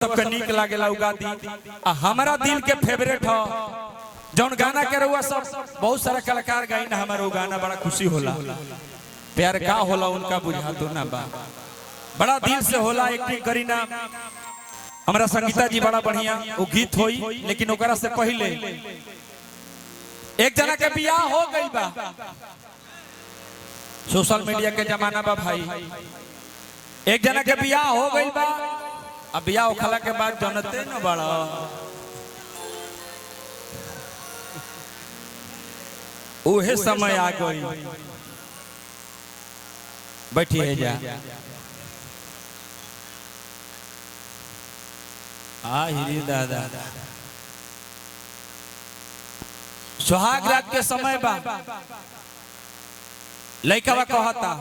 सबके नीक लागेला उगा दी। हमारा दिल के फेवरेट हो जौन गाना के रहुआ सब बहुत सारा कलाकार गाई ना, हमारा वो गाना बड़ा खुशी होला। प्यार का होला उनका बुझा दो ना बा, बड़ा दिल से होला। एक्टिंग करी ना हमारा संगीता जी बड़ा बढ़िया वो गीत होई। लेकिन ओकरा से पहले एक जना के बियाह हो गई बा, सोशल मीडिया के जमाना बा भाई। एक जना के बियाह हो गई बा, अब बियाह उखला के बाद जनते न बड़ा उहे समय आ गई। बैठी है जा हिरी दादा, सुहाग रात के समय बा। लइका बा कहता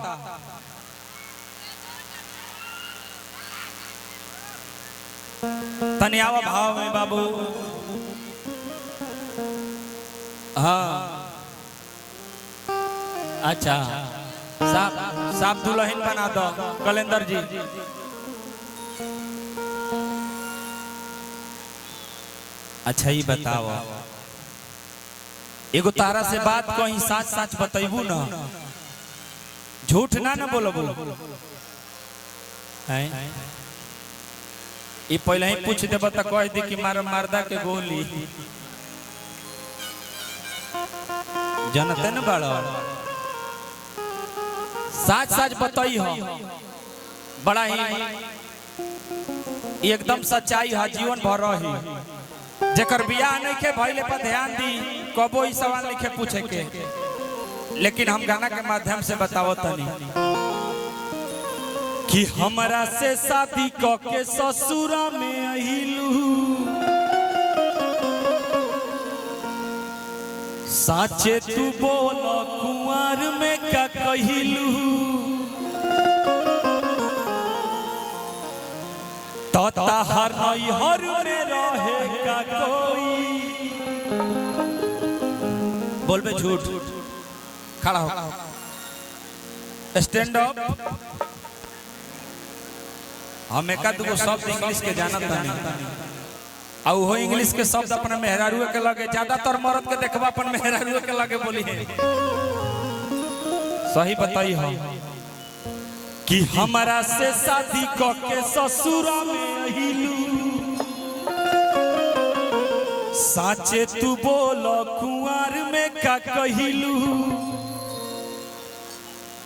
तनियावा भाव में बाबू, हाँ अच्छा साफ दुल्हन बना दो कलेंदर जी। अच्छा ही बताओ, एगो तारा से बात कहीं सच सच बतैबू ना, झूठ ना ना बोलबू। ये पहले ही पूछ दे बता, कह दी कि मार मर्दा के गोली जनते न बड़ा साच साच बताई हो। बड़ा ही एकदम सच्चाई है, जीवन भर रही। जेकर बियाह नहीं के भइले पर ध्यान दी, कबो ई सवाल नहीं के पूछे के। लेकिन हम गाना के माध्यम से बतावो तनी कि हमरा से शादी क के ससुरा में अहिलू, साचे तू बोल कुंवर में का कहिलू। हर हर में रहे का कोई, बोल बे झूठ। खड़ा हो, स्टैंड अप। हम एक दो शब्द इंग्लिश के जानत नहीं, और वो इंग्लिश के शब्द अपने मेहरारू के लगे, ज्यादातर मर्द के देखबा अपन मेहरारू के लगे बोली है। सही बताई हो कि हमारा से शादी क के ससुरा में अहिलू, साचे तू बोल कुंवर में का कहिलू।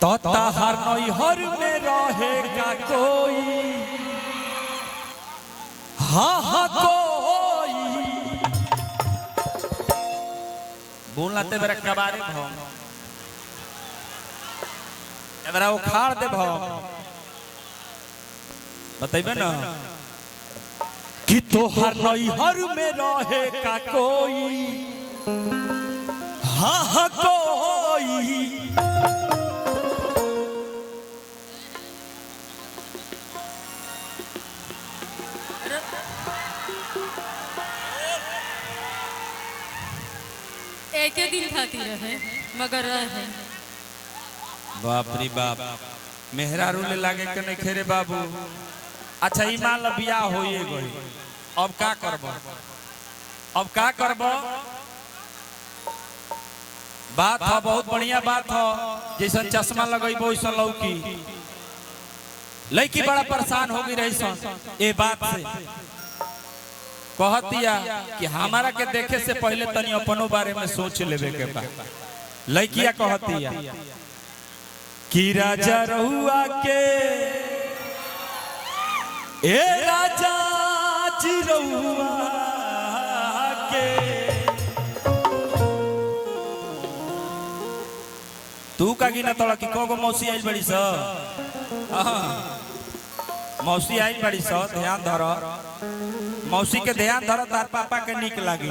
हर नैहर में रहे का कोई, हाँ हाँ कोई। बोलना ते बेरा कबारे भाव, एबरा उखाड़ दे भाव। बताइबे ना कि तोहर नैहर में रहे का कोई, हाँ हाँ कोई। एक दिन खाती रहे मगर रहे। बाप रे बाप, मेहरारू ले लागे के नहीं खेरे बाबू। अच्छा ही मान लो बियाह होइए गई, अब का करब? अब का करब? बात हो बहुत बढ़िया बात हो, जैसा चश्मा लगेबो वैसा लौकी। लड़की बड़ा परेशान हो गई रही सन ये बात से। कहतिया कि हमारा के देखे से पहले तनी अपनों बारे में सोच लेवे के बा। लड़किया कहतिया कि राजा रहुआ के, ए राजा जी रहुआ के, तू का गिना तोड़ा कि कोगो मौसी आई बड़ी सा। मौसी आई बड़ी सा, ध्यान धरो मौसी के, ध्यान धरो तार पापा के निक लगी।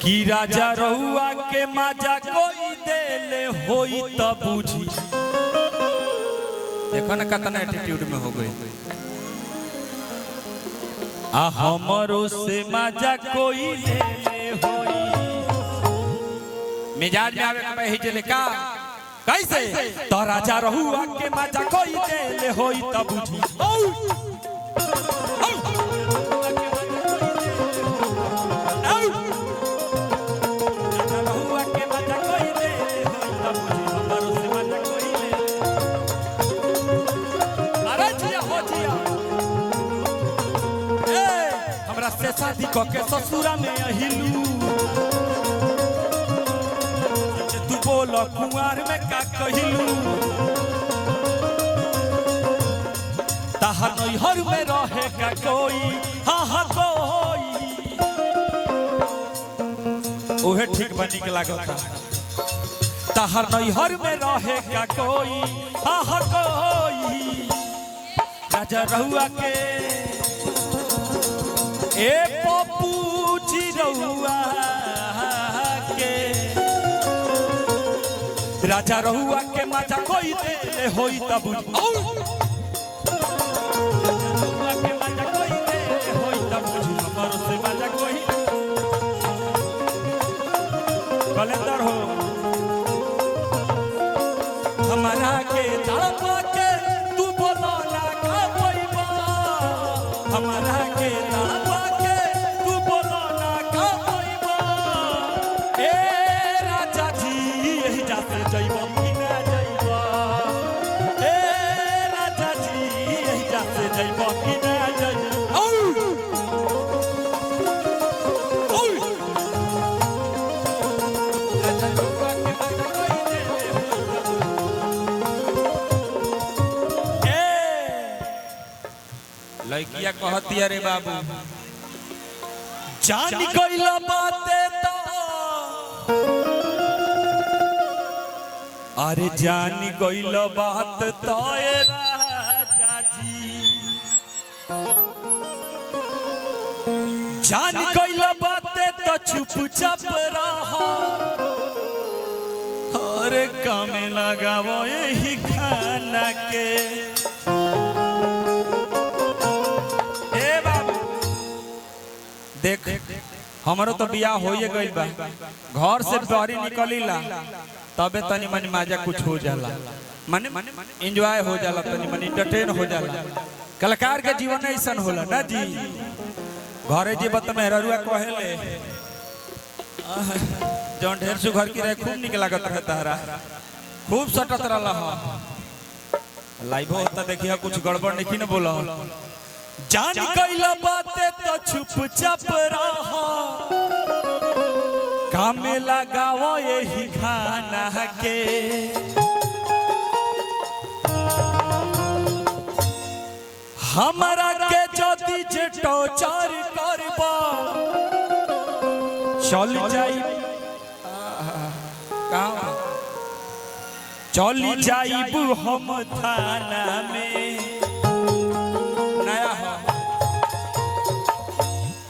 कि राजा रहुआ के माजा कोई देले होई तब बुझी। देखो ना कितना एटीट्यूड में हो गई। हमरो से माजा कोई देले होई, मिजाज में आवे के ही चले का कैसे। तो राजा रहुआ के माजा कोई देले होई तब बुझी। से शादी क के ससुरा में अहिलू तू बोल कुंवार में का कहिलू ताहा नैहर में रहे का कोई हा कोई ओहे ठीक बनी के लागल था ताहर नैहर में रहे का कोई हा कोई राजा रहुआ के ए पप्पू जी रहुआ के राजा रहुआ के माचा कोई दे होई तब रहुआ के माचा कोई दे होई तब हमर से माचा कोई कलेंदर हो हमारा के तड़पा के तू बोला ना का पैबा हमारा के तड़पा के तू बोला ना का पैबा ए राजा जी यही जाते जइबो कि ना जइबो ए राजा जी यही जाते जइबो कि ना जइबो लड़किया कहती अरे बाबू जान गइल बाते तो अरे जान गइल बात तो ए राजा जी जान गइल बाते तो चुपचाप रहा अरे कामे लगावो यही खाना के देख हमारो तो बियाह होइए गइल बा घर से बाहरी निकलीला तबे तनी मनी मजा कुछ हो जाला माने एंजॉय हो जाला तनी मनी एंटरटेन हो जाला कलाकार के जीवन ऐसन होला ना जी घरे जी बत मेहरुआ कहेले जौन ढेर सु घर की रहे खूब निक लागत रहे तारा खूब सटत रहला लाइव होता देखिए कुछ गड़बड़ नहीं न बोला जान गइल बाते तो चुपचाप रहा काम में लगाओ यही खाना के हमारा के जदी जे टॉर्चर करबा चल जाई कहां चल जाइबू हम थाना में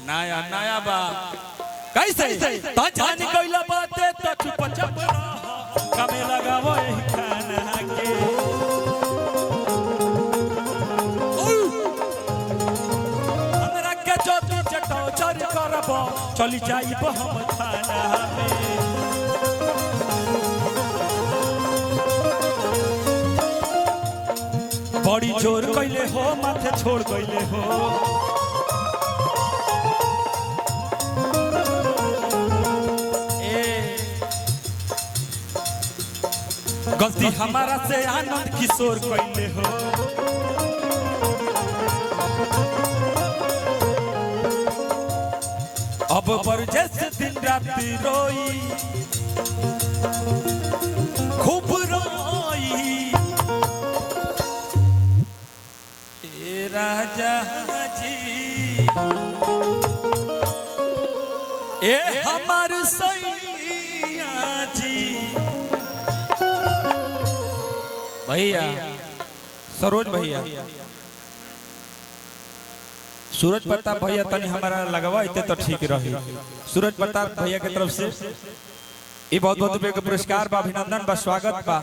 नया नया बा कैसे तो जान गइल बाते तो चुपचाप रहा कमे लगावो यही खाना के हमरा के जदी जटो चर करबो चली जाइब हम थाना में बड़ी जोर कइले हो माथे छोड़ कइले हो गलती हमारा से आनंद किशोर कइले हो अब बरजेस दिन रात रोई खूब रोई ए राजा जी ए हमार सैया जी भैया सरोज भैया सूरज प्रताप भैया तनी हमारा लगवा इते तो ठीक रही सूरज प्रताप भैया के तरफ से ये बहुत बहुत रुपये का पुरस्कार बा अभिनंदन बा स्वागत बा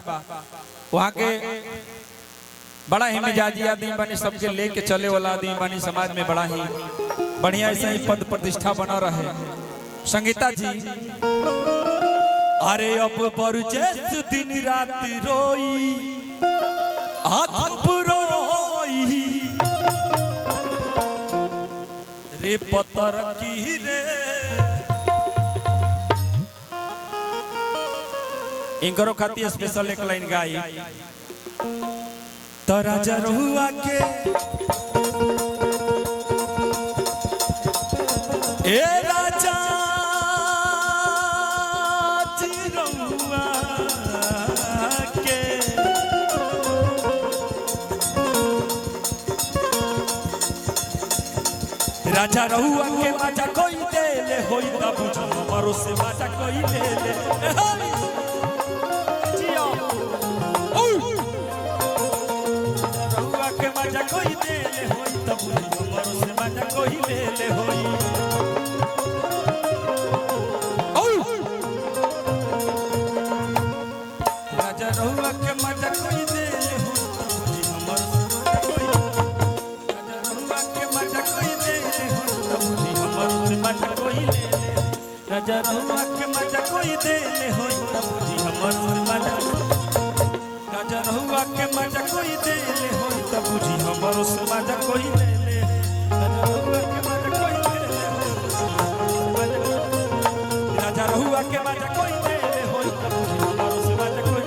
वहाँ के बड़ा ही मिजाजी आदमी बनी सबके लेके चले वाला आदमी बनी समाज में बड़ा ही बढ़िया ऐसा ही पद प्रतिष्ठा बना रहे संगीता जी अरे अब बरजेस दिन रात रोई आँख रोई रे पतर की रे इनकरो खाती स्पेशल एक लाइन गाई तो राजा रहुआ के ए राजा चिरौआ के राजा रहुआ के बाजा कोई दे ले होई त बुझो हमरो से बाजा कोई ले ले जियो रहुआ के बाजा कोई दे ले होई त बुझो हमरो से बाजा कोई ले ले होई राजा रहुआ के बाजा कोई दे ले होई त बुझो हमरो से बाजा कोई राजा रहुआ के बाजा कोई दे ले होई त बुझो हमरो से बाजा कोई ले ले राजा रहुआ के बाजा कोई दे ले होई त बुझो हमरो से बाजा राजा रहुआ के बाजा कोई दे ले होई त बुझी हमरो से बाजा कोई ले ले राजा रहुआ के बाजा कोई दे ले होई त बुझी हमरो से बाजा कोई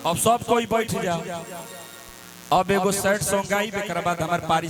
अब सब कोई बैठ जाओ अब एगो सैड सॉन्ग गाई बेकर बाद हमार पारी